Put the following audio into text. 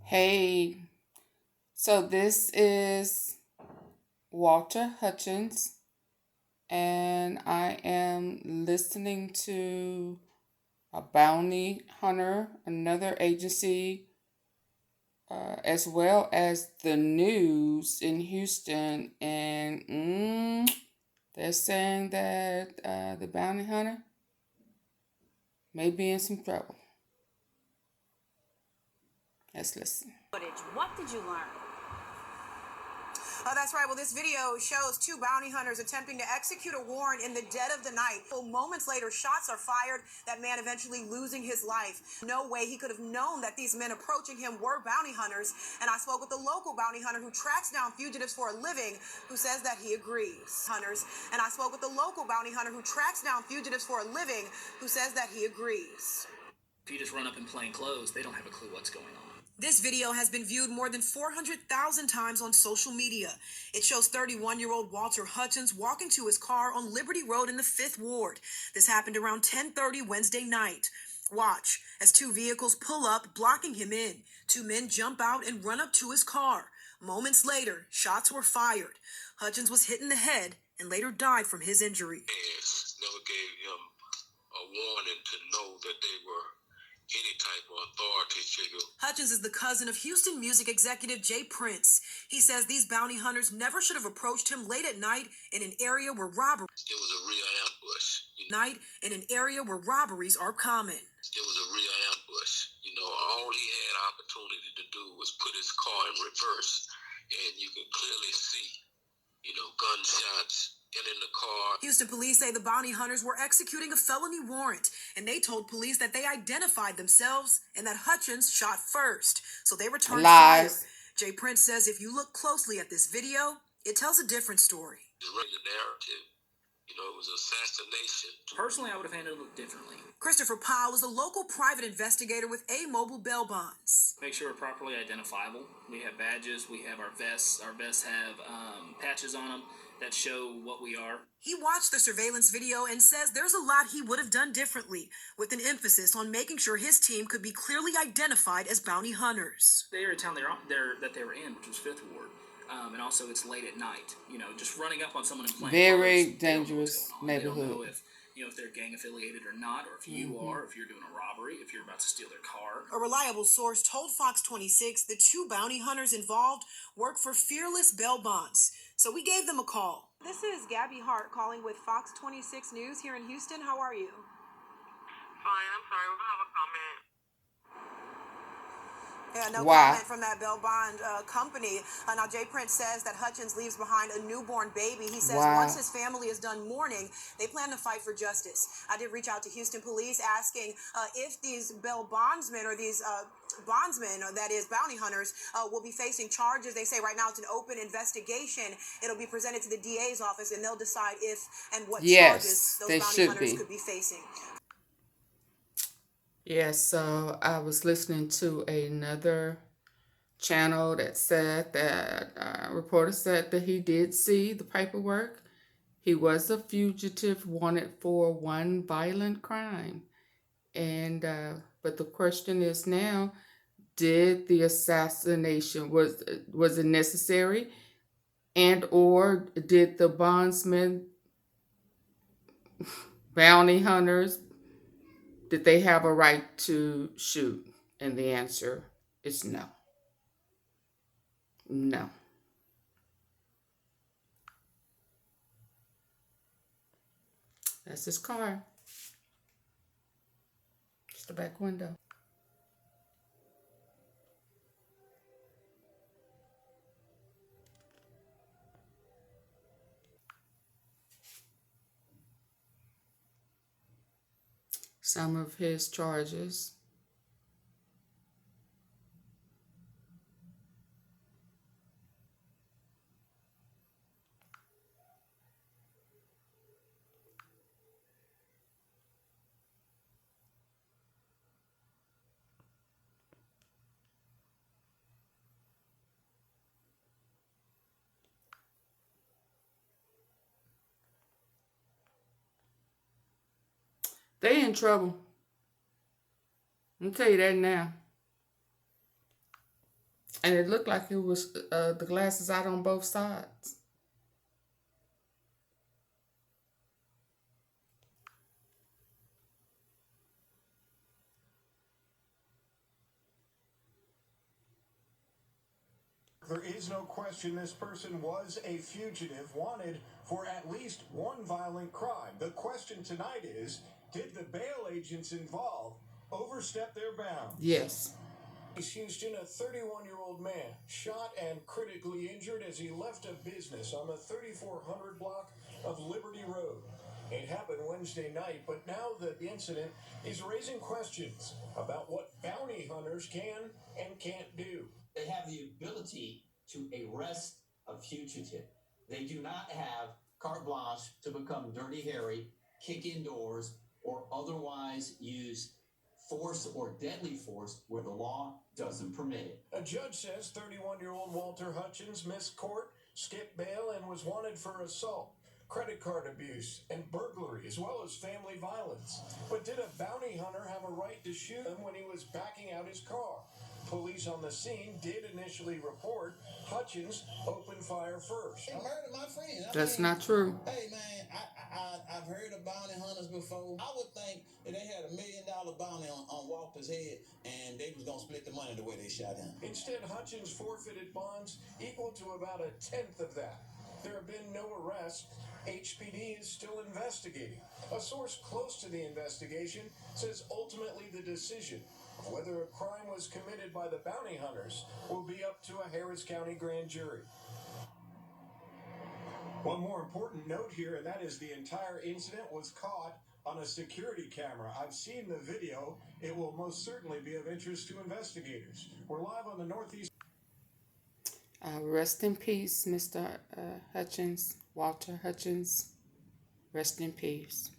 Hey, so this is Walter Hutchins, and I am listening to a bounty hunter, another agency, as well as the news in Houston, and they're saying that the bounty hunter may be in some trouble. Let's listen. What did you learn? That's right. Well, this video shows two bounty hunters attempting to execute a warrant in the dead of the night. Well, moments later, shots are fired, that man eventually losing his life. No way he could have known that these men approaching him were bounty hunters. And I spoke with the local bounty hunter who tracks down fugitives for a living, who says that he agrees. And I spoke with the local bounty hunter who tracks down fugitives for a living, who says that he agrees. If you just run up in plain clothes, they don't have a clue what's going on. This video has been viewed more than 400,000 times on social media. It shows 31-year-old Walter Hutchins walking to his car on Liberty Road in the 5th Ward. This happened around 10:30 Wednesday night. Watch as two vehicles pull up, blocking him in. Two men jump out and run up to his car. Moments later, shots were fired. Hutchins was hit in the head and later died from his injury. Never gave him a warning to know that they were any type of authority figure. Hutchins is the cousin of Houston music executive Jay Prince. He says these bounty hunters never should have approached him late at night in an area where robberies. It was a real ambush. Are common. It was a real ambush. All he had opportunity to do was put his car in reverse, and you could clearly see, gunshots in the car. Houston police say the bounty hunters were executing a felony warrant, and they told police that they identified themselves and that Hutchins shot first. So they returned fire. Jay Prince says if you look closely at this video, it tells a different story. The narrative, it was assassination. Personally, I would have handled it differently. Christopher Powell is a local private investigator with A-Mobile bail bonds. Make sure we're properly identifiable. We have badges, we have our vests. Our vests have patches on them that show what we are. He watched the surveillance video and says there's a lot he would have done differently, with an emphasis on making sure his team could be clearly identified as bounty hunters. The area of town that they were in, which was 5th Ward, and also it's late at night. Just running up on someone in plain Very clothes, dangerous neighborhood. They don't know if they're gang affiliated or not, or if you are, if you're doing a robbery, if you're about to steal their car. A reliable source told Fox 26 the two bounty hunters involved work for Fearless Bail Bonds. So we gave them a call. This is Gabby Hart calling with Fox 26 News here in Houston. How are you? Fine, I'm sorry, we'll have a comment. Yeah, no comment from that bail bond company. Now, Jay Prince says that Hutchins leaves behind a newborn baby. He says once his family is done mourning, they plan to fight for justice. I did reach out to Houston police asking if these bail bondsmen or these bondsmen, that is bounty hunters, will be facing charges. They say right now it's an open investigation. It'll be presented to the DA's office, and they'll decide if and what charges those bounty hunters could be facing. Yes, so I was listening to another channel that said that reporter said that he did see the paperwork. He was a fugitive wanted for one violent crime. And but the question is now, did the assassination, was it necessary? And or did the bondsmen, bounty hunters, did they have a right to shoot? And the answer is no. No. That's his car. Just the back window. Some of his charges. They in trouble. I'll tell you that now. And it looked like it was the glasses out on both sides. There is no question this person was a fugitive wanted for at least one violent crime. The question tonight is, did the bail agents involved overstep their bounds? Yes. Houston, a 31-year-old man shot and critically injured as he left a business on the 3400 block of Liberty Road. It happened Wednesday night, but now the incident is raising questions about what bounty hunters can and can't do. They have the ability to arrest a fugitive. They do not have carte blanche to become Dirty Harry, kick in doors, or otherwise use force or deadly force where the law doesn't permit it. A judge says 31-year-old Walter Hutchins missed court, skipped bail, and was wanted for assault, credit card abuse, and burglary, as well as family violence. But did a bounty hunter have a right to shoot him when he was backing out his car? Police on the scene did initially report Hutchins opened fire first. They murdered my friend. That's not true. Hey, man, I've heard of bounty hunters before. I would think that they had $1 million bounty on Walter's head, and they was going to split the money the way they shot him. Instead, Hutchins forfeited bonds equal to about 1/10 of that. There have been no arrests. HPD is still investigating. A source close to the investigation says ultimately the decision of whether a crime was committed by the bounty hunters will be up to a Harris County grand jury. One more important note here, and that is the entire incident was caught on a security camera. I've seen the video. It will most certainly be of interest to investigators. We're live on the Northeast. Rest in peace, Mr. Hutchins, Walter Hutchins. Rest in peace.